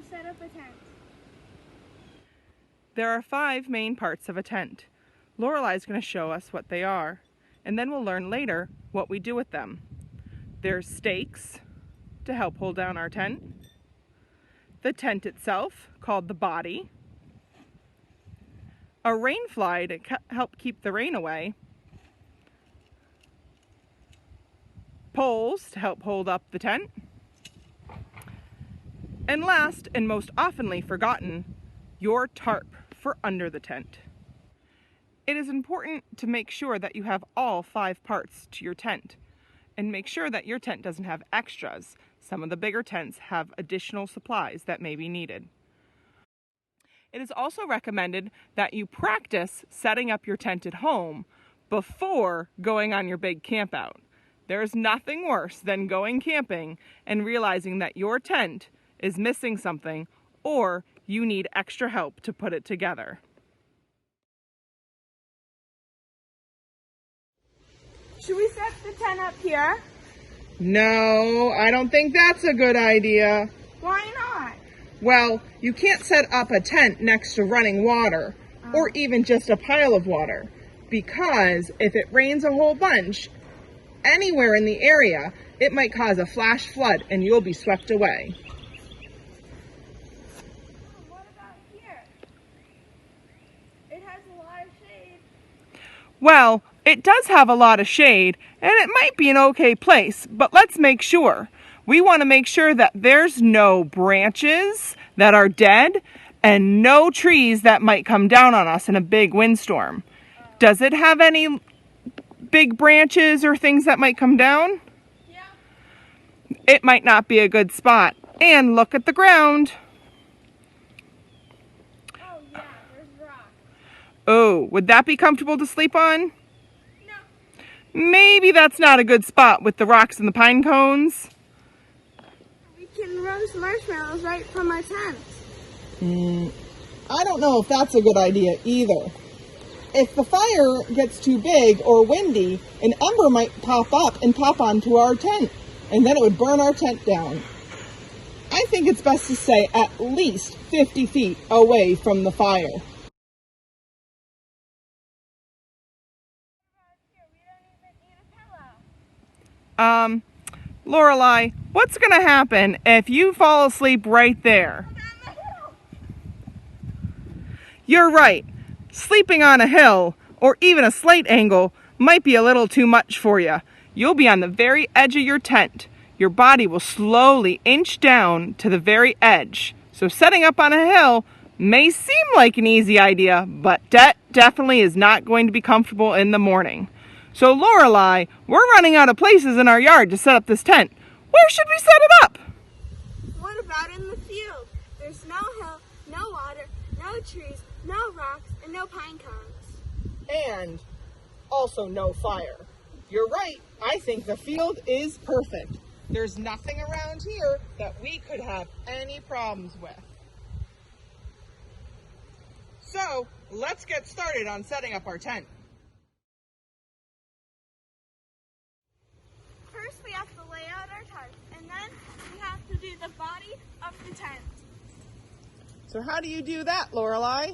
set up a tent? There are 5 main parts of a tent. Lorelei is going to show us what they are, and then we'll learn later what we do with them. There's stakes to help hold down our tent, the tent itself, called the body, a rain fly to help keep the rain away, poles to help hold up the tent, and last and most oftenly forgotten, your tarp for under the tent. It is important to make sure that you have all 5 parts to your tent, and make sure that your tent doesn't have extras. Some of the bigger tents have additional supplies that may be needed. It is also recommended that you practice setting up your tent at home before going on your big camp out. There is nothing worse than going camping and realizing that your tent is missing something or you need extra help to put it together. Should we set the tent up here? No, I don't think that's a good idea. Why not? Well, you can't set up a tent next to running water or even just a pile of water, because if it rains a whole bunch anywhere in the area, it might cause a flash flood and you'll be swept away. What about here? It has a lot of shade. Well, it does have a lot of shade, and it might be an okay place, but let's make sure. We want to make sure that there's no branches that are dead and no trees that might come down on us in a big windstorm. Does it have any big branches or things that might come down? Yeah. It might not be a good spot. And look at the ground. Oh yeah, there's rock. Oh, would that be comfortable to sleep on? No. Maybe that's not a good spot with the rocks and the pine cones. We can roast marshmallows right from our tent. I don't know if that's a good idea either. If the fire gets too big or windy, an ember might pop up and pop onto our tent, and then it would burn our tent down. I think it's best to stay at least 50 feet away from the fire. Lorelei, what's going to happen if you fall asleep right there? You're right. Sleeping on a hill or even a slight angle might be a little too much for you. You'll be on the very edge of your tent. Your body will slowly inch down to the very edge. So setting up on a hill may seem like an easy idea, but definitely is not going to be comfortable in the morning. So Lorelei, we're running out of places in our yard to set up this tent. Where should we set it up? What about in the field? There's no hill, no water, no trees, no rocks, and no pine cones. And also no fire. You're right. I think the field is perfect. There's nothing around here that we could have any problems with. So let's get started on setting up our tent. First we have to lay out our tarp, and then we have to do the body of the tent. So how do you do that, Lorelei?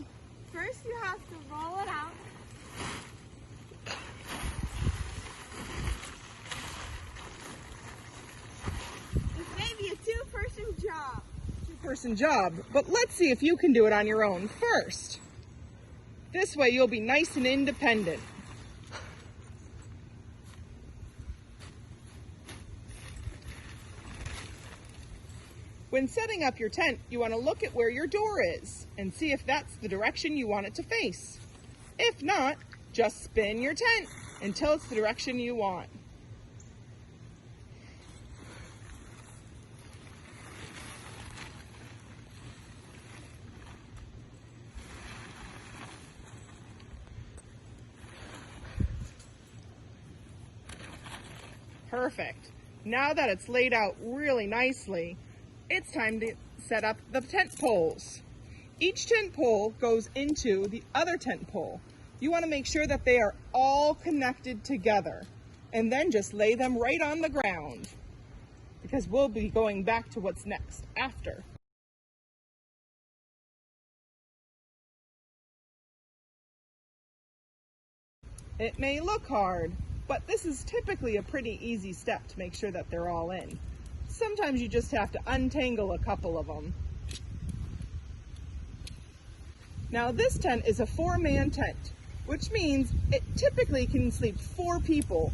First you have to roll it out. This may be a two-person job. Two-person job, but let's see if you can do it on your own first. This way you'll be nice and independent. When setting up your tent, you want to look at where your door is and see if that's the direction you want it to face. If not, just spin your tent until it's the direction you want. Perfect. Now that it's laid out really nicely, it's time to set up the tent poles. Each tent pole goes into the other tent pole. You want to make sure that they are all connected together, and then just lay them right on the ground, because we'll be going back to what's next after. It may look hard, but this is typically a pretty easy step to make sure that they're all in. Sometimes you just have to untangle a couple of them. Now this tent is a 4-man tent, which means it typically can sleep 4 people,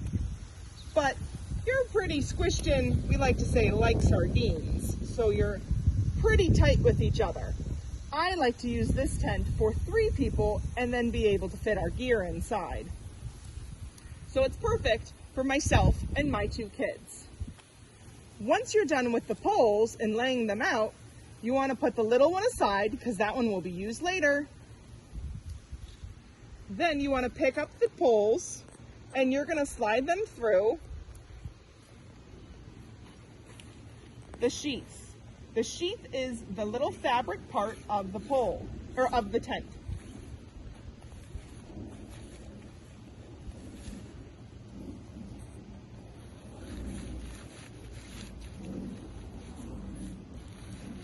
but you're pretty squished in, we like to say, like sardines, so you're pretty tight with each other. I like to use this tent for 3 people and then be able to fit our gear inside. So it's perfect for myself and my 2 kids. Once you're done with the poles and laying them out, you want to put the little one aside because that one will be used later. Then you want to pick up the poles and you're going to slide them through the sheath. The sheath is the little fabric part of the pole, or of the tent.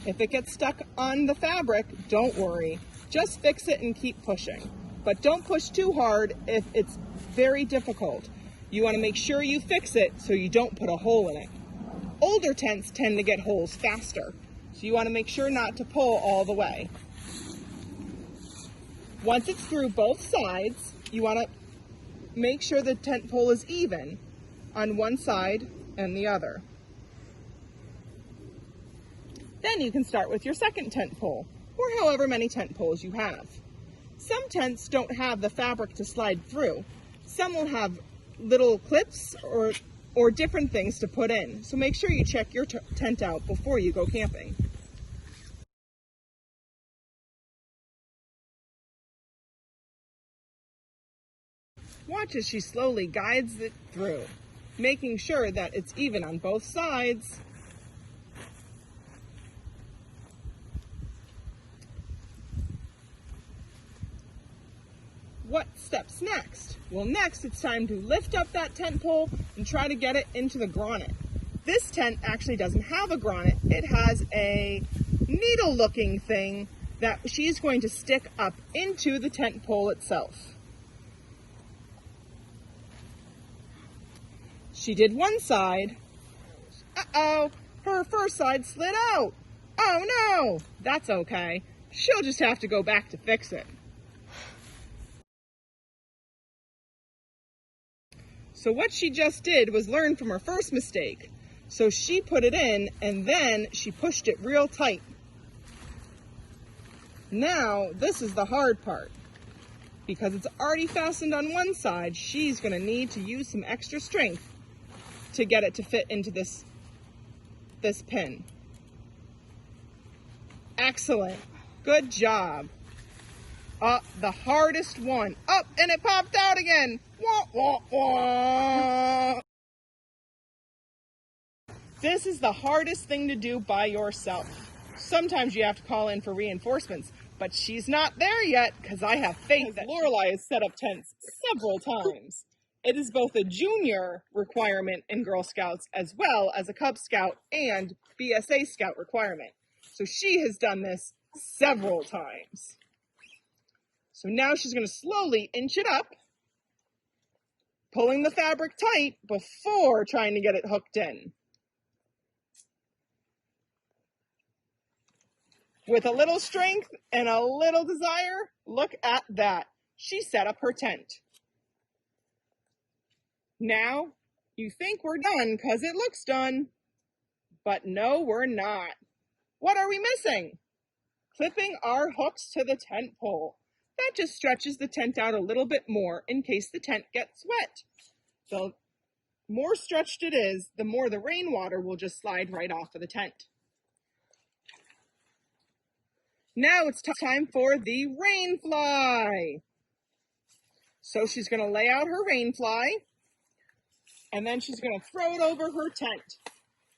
If it gets stuck on the fabric, don't worry. Just fix it and keep pushing. But don't push too hard if it's very difficult. You want to make sure you fix it so you don't put a hole in it. Older tents tend to get holes faster, so you want to make sure not to pull all the way. Once it's through both sides, you want to make sure the tent pole is even on one side and the other. Then you can start with your second tent pole, or however many tent poles you have. Some tents don't have the fabric to slide through. Some will have little clips or different things to put in. So make sure you check your tent out before you go camping. Watch as she slowly guides it through, making sure that it's even on both sides. What steps next? Well, next it's time to lift up that tent pole and try to get it into the grommet. This tent actually doesn't have a grommet. It has a needle looking thing that she's going to stick up into the tent pole itself. She did one side. Uh-oh, her first side slid out. Oh no, that's okay. She'll just have to go back to fix it. So what she just did was learn from her first mistake. So she put it in and then she pushed it real tight. Now, this is the hard part. Because it's already fastened on one side, she's going to need to use some extra strength to get it to fit into this pin. Excellent. Good job. The hardest one. Up, and it popped out again. Wah, wah, wah. This is the hardest thing to do by yourself. Sometimes you have to call in for reinforcements, but she's not there yet because I have faith that Lorelei has set up tents several times. It is both a junior requirement in Girl Scouts as well as a Cub Scout and BSA Scout requirement. So she has done this several times. So now she's going to slowly inch it up, pulling the fabric tight before trying to get it hooked in. With a little strength and a little desire, look at that. She set up her tent. Now, you think we're done because it looks done, but no, we're not. What are we missing? Clipping our hooks to the tent pole. That just stretches the tent out a little bit more in case the tent gets wet. The more stretched it is, the more the rainwater will just slide right off of the tent. Now it's time for the rain fly. So she's going to lay out her rain fly, and then she's going to throw it over her tent.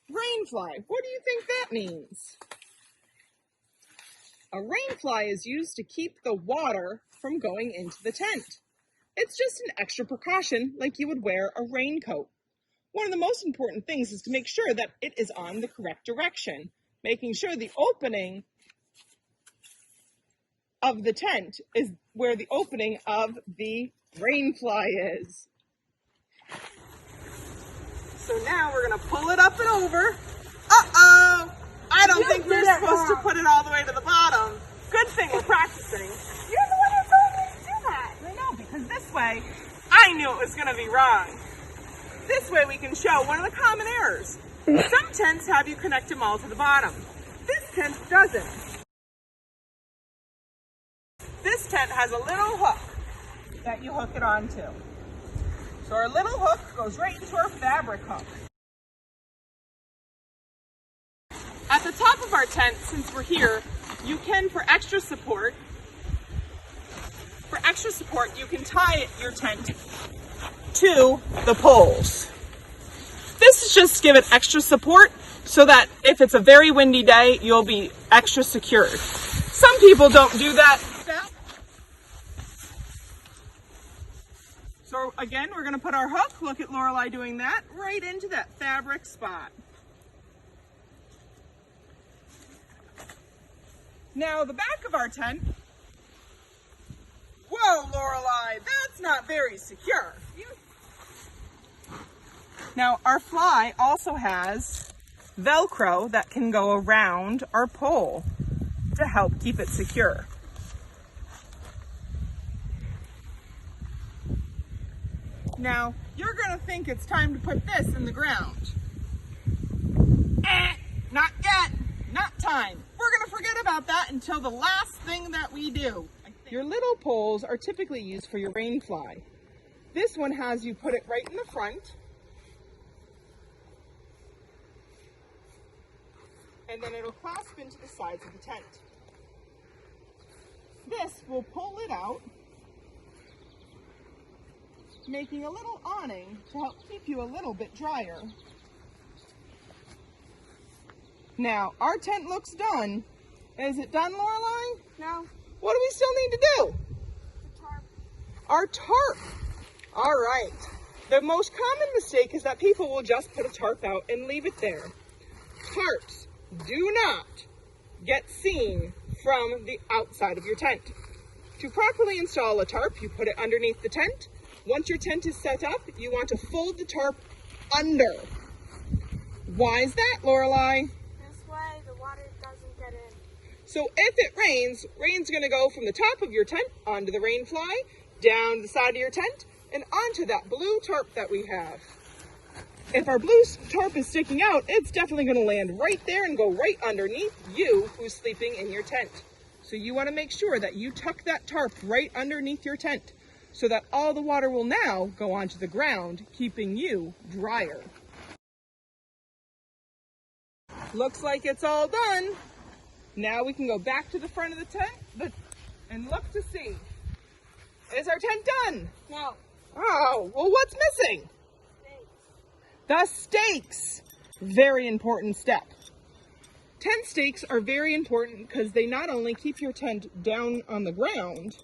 Rain fly, what do you think that means? A rain fly is used to keep the water from going into the tent. It's just an extra precaution like you would wear a raincoat. One of the most important things is to make sure that it is on the correct direction, making sure the opening of the tent is where the opening of the rain fly is. So now we're gonna pull it up and over. Uh-oh! I don't think we're supposed to put it all the way to the bottom. Good thing we're practicing. You're the one who told me to do that. I know, because this way, I knew it was gonna be wrong. This way we can show one of the common errors. Some tents have you connect them all to the bottom. This tent doesn't. This tent has a little hook that you hook it onto. So our little hook goes right into our fabric hook. At the top of our tent, since we're here, you can, for extra support, you can tie your tent to the poles. This is just to give it extra support so that if it's a very windy day, you'll be extra secured. Some people don't do that step. So again, we're going to put our hook, look at Lorelei doing that, right into that fabric spot. Now the back of our tent, whoa Lorelei, that's not very secure. Now our fly also has Velcro that can go around our pole to help keep it secure. Now, you're gonna think it's time to put this in the ground. Not yet, not time. We're gonna forget about that until the last thing that we do. Your little poles are typically used for your rain fly. This one has you put it right in the front. And then it'll clasp into the sides of the tent. This will pull it out, making a little awning to help keep you a little bit drier. Now, our tent looks done. Is it done, Lorelei? No. What do we still need to do? The tarp. Our tarp. All right. The most common mistake is that people will just put a tarp out and leave it there. Tarps do not get seen from the outside of your tent. To properly install a tarp, you put it underneath the tent. Once your tent is set up, you want to fold the tarp under. Why is that, Lorelei? This way the water doesn't get in. So if it rains, rain's gonna go from the top of your tent onto the rain fly, down the side of your tent, and onto that blue tarp that we have. If our blue tarp is sticking out, it's definitely gonna land right there and go right underneath you who's sleeping in your tent. So you wanna make sure that you tuck that tarp right underneath your tent so that all the water will now go onto the ground, keeping you drier. Looks like it's all done. Now we can go back to the front of the tent and look to see. Is our tent done? No. Oh, well, what's missing? The stakes. Very important step. Tent stakes are very important because they not only keep your tent down on the ground.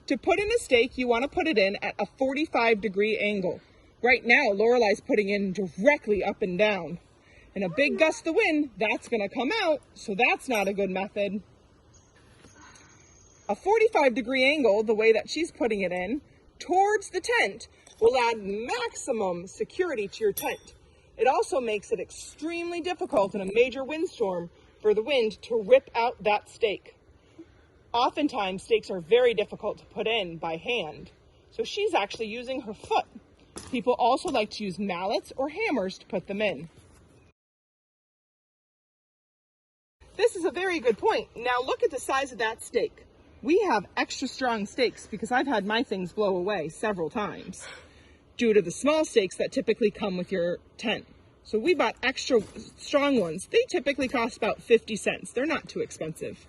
To put in a stake, you want to put it in at a 45-degree angle. Right now, Lorelei's putting in directly up and down. In a big gust of wind, that's going to come out, so that's not a good method. A 45-degree angle, the way that she's putting it in, towards the tent, will add maximum security to your tent. It also makes it extremely difficult in a major windstorm for the wind to rip out that stake. Oftentimes, stakes are very difficult to put in by hand, so she's actually using her foot. People also like to use mallets or hammers to put them in. This is a very good point. Now look at the size of that stake. We have extra strong stakes because I've had my things blow away several times due to the small stakes that typically come with your tent. So we bought extra strong ones. They typically cost about 50 cents. They're not too expensive.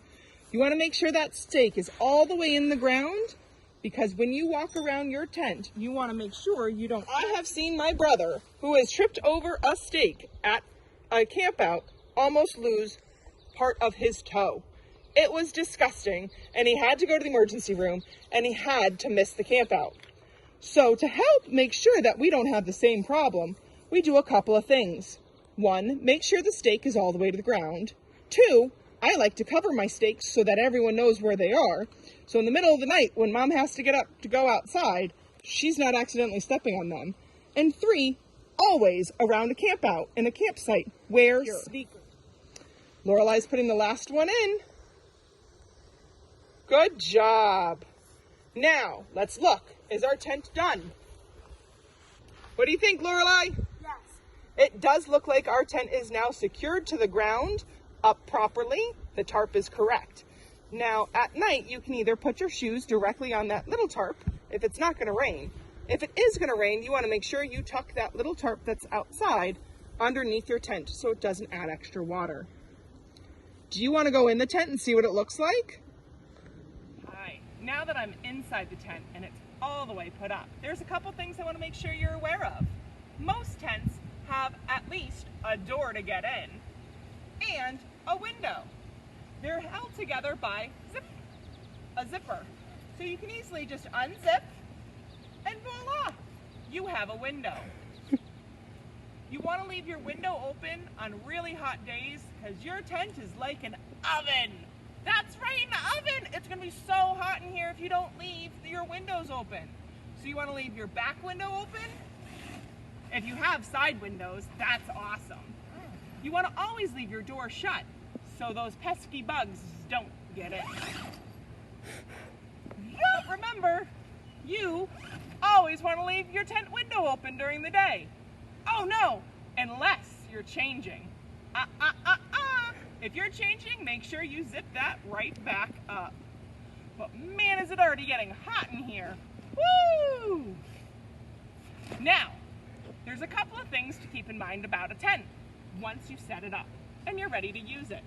You want to make sure that stake is all the way in the ground because when you walk around your tent, you want to make sure you don't. I have seen my brother, who has tripped over a stake at a campout, almost lose part of his toe. It was disgusting, and he had to go to the emergency room, and he had to miss the campout. So to help make sure that we don't have the same problem, we do a couple of things. 1, make sure the stake is all the way to the ground. 2, I like to cover my stakes so that everyone knows where they are. So in the middle of the night, when Mom has to get up to go outside, she's not accidentally stepping on them. And 3, always around a camp out in a campsite, wear sneakers. Lorelai's putting the last one in. Good job. Now, let's look. Is our tent done? What do you think, Lorelai? Yes. It does look like our tent is now secured to the ground, up properly. The tarp is correct. Now, at night, you can either put your shoes directly on that little tarp if it's not going to rain. If it is going to rain, you want to make sure you tuck that little tarp that's outside underneath your tent so it doesn't add extra water. Do you want to go in the tent and see what it looks like? Hi. Now that I'm inside the tent and it's all the way put up, there's a couple things I want to make sure you're aware of. Most tents have at least a door to get in and a window. They're held together by a zipper. So you can easily just unzip and voila, you have a window. You want to leave your window open on really hot days because your tent is like an oven. That's right, an oven. It's going to be so hot in here if you don't leave your windows open. So you want to leave your back window open. If you have side windows, that's awesome. You want to always leave your door shut so those pesky bugs don't get in. But remember, you always want to leave your tent window open during the day. Oh no, unless you're changing. If you're changing, make sure you zip that right back up. But man, is it already getting hot in here. Woo! Now, there's a couple of things to keep in mind about a tent once you set it up and you're ready to use it.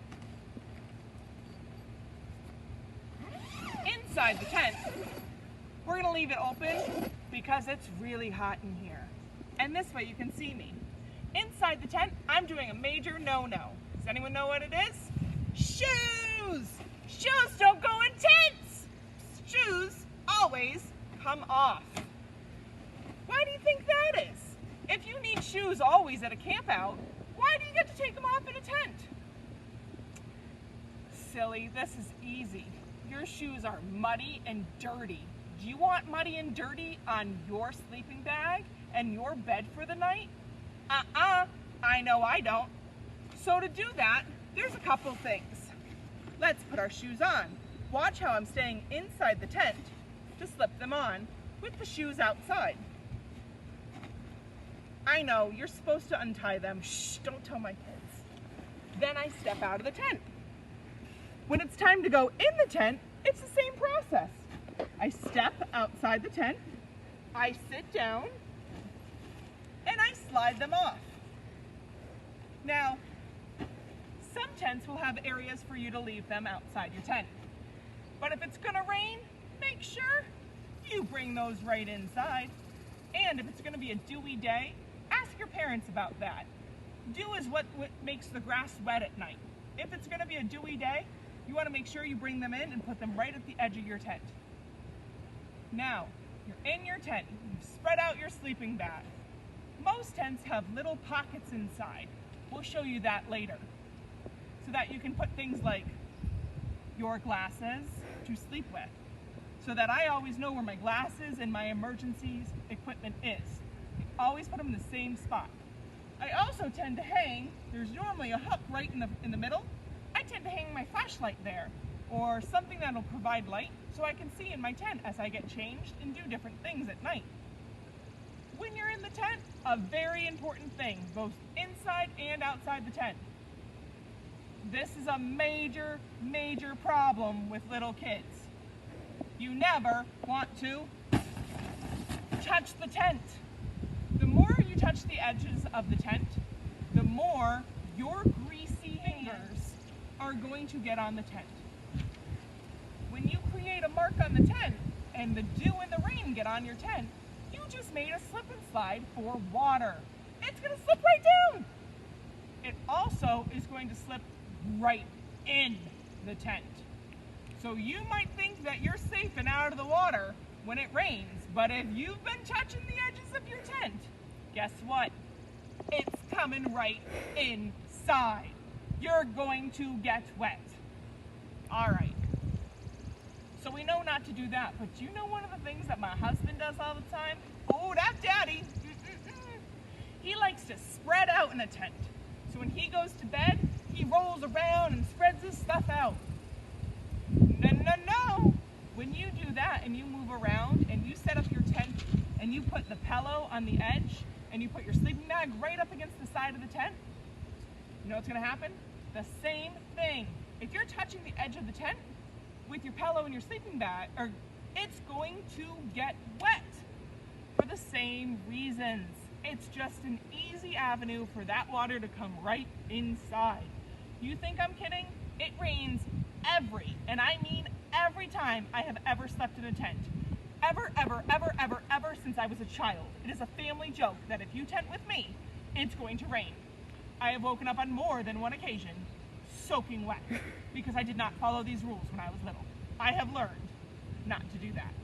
Inside the tent, we're going to leave it open because it's really hot in here. And this way you can see me. Inside the tent, I'm doing a major no-no. Does anyone know what it is? Shoes! Shoes don't go in tents! Shoes always come off. Why do you think that is? If you need shoes always at a camp out, why do you get to take them off in a tent? Silly, this is easy. Your shoes are muddy and dirty. Do you want muddy and dirty on your sleeping bag and your bed for the night? I know I don't. So to do that, there's a couple things. Let's put our shoes on. Watch how I'm staying inside the tent to slip them on with the shoes outside. I know, you're supposed to untie them. Shh, don't tell my kids. Then I step out of the tent. When it's time to go in the tent, it's the same process. I step outside the tent, I sit down, and I slide them off. Now, some tents will have areas for you to leave them outside your tent. But if it's gonna rain, make sure you bring those right inside. And if it's gonna be a dewy day, ask your parents about that. Dew is what makes the grass wet at night. If it's gonna be a dewy day, you wanna make sure you bring them in and put them right at the edge of your tent. Now, you're in your tent, you've spread out your sleeping bag. Most tents have little pockets inside. We'll show you that later. So that you can put things like your glasses to sleep with. So that I always know where my glasses and my emergencies equipment is. Always put them in the same spot. I also tend to hang, there's normally a hook right in the middle. I tend to hang my flashlight there, or something that'll provide light so I can see in my tent as I get changed and do different things at night. When you're in the tent, a very important thing, both inside and outside the tent. This is a major, major problem with little kids. You never want to touch the tent. The more you touch the edges of the tent, the more your greasy fingers are going to get on the tent. When you create a mark on the tent and the dew and the rain get on your tent, you just made a slip and slide for water. It's going to slip right down. It also is going to slip right in the tent. So you might think that you're safe and out of the water when it rains, but if you've been touching the edges of your tent, guess what? It's coming right inside. You're going to get wet. All right. So we know not to do that, but do you know one of the things that my husband does all the time? Oh, that's Daddy. He likes to spread out in a tent. So when he goes to bed, he rolls around and spreads his stuff out. No, no, no. When you do that and you move around and you set up your tent and you put the pillow on the edge and you put your sleeping bag right up against the side of the tent, you know what's going to happen? The same thing. If you're touching the edge of the tent with your pillow and your sleeping bag, it's going to get wet for the same reasons. It's just an easy avenue for that water to come right inside. You think I'm kidding? It rains and I mean every time I have ever slept in a tent. Ever since I was a child. It is a family joke that if you tent with me, it's going to rain. I have woken up on more than one occasion soaking wet because I did not follow these rules when I was little. I have learned not to do that.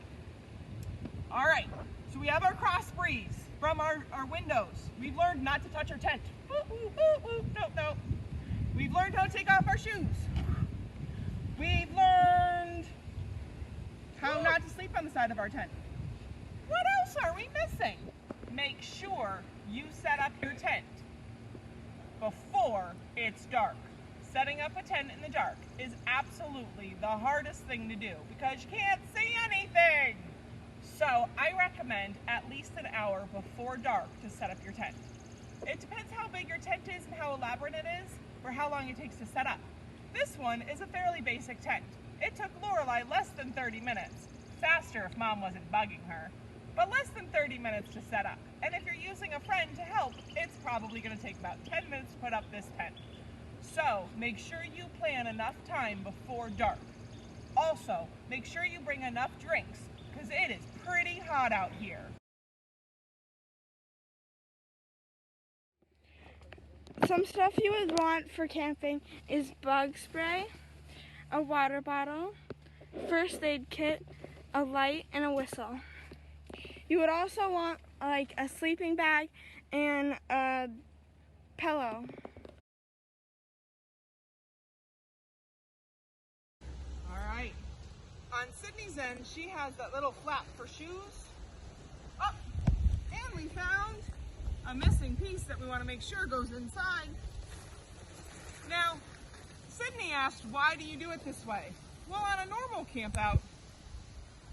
All right, so we have our cross breeze from our windows. We've learned not to touch our tent. No. We've learned how to take off our shoes. We've learned how not to sleep on the side of our tent. What else are we missing? Make sure you set up your tent before it's dark. Setting up a tent in the dark is absolutely the hardest thing to do because you can't see anything. So I recommend at least an hour before dark to set up your tent. It depends how big your tent is and how elaborate it is or how long it takes to set up. This one is a fairly basic tent. It took Lorelei less than 30 minutes. Faster if Mom wasn't bugging her. But less than 30 minutes to set up. And if you're using a friend to help, it's probably going to take about 10 minutes to put up this tent. So make sure you plan enough time before dark. Also, make sure you bring enough drinks because it is pretty hot out here. Some stuff you would want for camping is bug spray, a water bottle, first aid kit, a light, and a whistle. You would also want like a sleeping bag and a pillow. All right. On Sydney's end, she has that little flap for shoes. Oh, and we found a missing piece that we want to make sure goes inside. Now, Sydney asked, why do you do it this way? Well, on a normal camp out,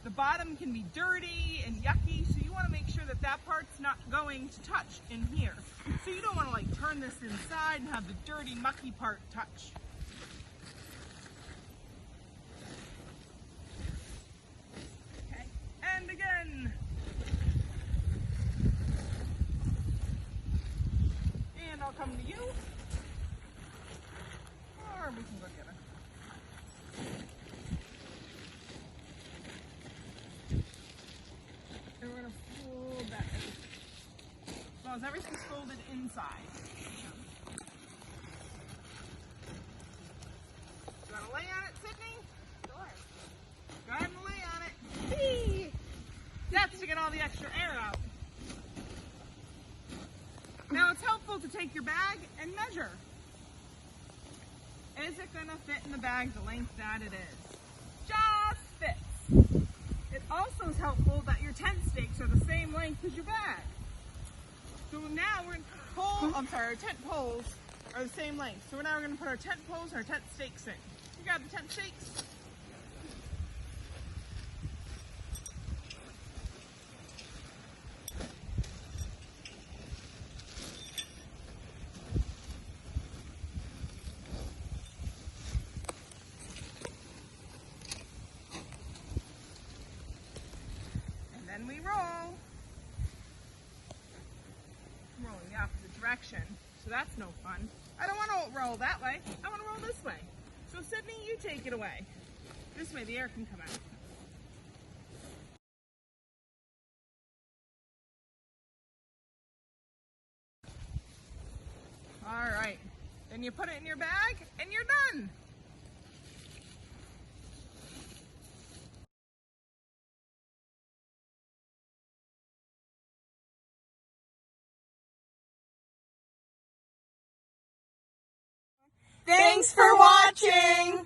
the bottom can be dirty and yucky, so you want to make sure that that part's not going to touch in here. So you don't want to like turn this inside and have the dirty, mucky part touch. Okay, and again. And I'll come to you. Or we can go together. And we're going to fold that in. As long as everything's folded inside. You want to lay on it, Sydney? Sure. Go ahead and lay on it. Whee! That's to get all the extra air out. Now it's helpful to take your bag and measure. Is it going to fit in the bag the length that it is? Just fits. It also is helpful that your tent stakes are the same length as your bag. So now we're our tent poles are the same length. So now we're going to put our tent poles and our tent stakes in. You got the tent stakes? And we roll. I'm rolling the opposite direction, so that's no fun. I don't want to roll that way. I want to roll this way. So Sydney, you take it away. This way the air can come out. All right. Then you put it in your bag and you're done. Thanks for watching!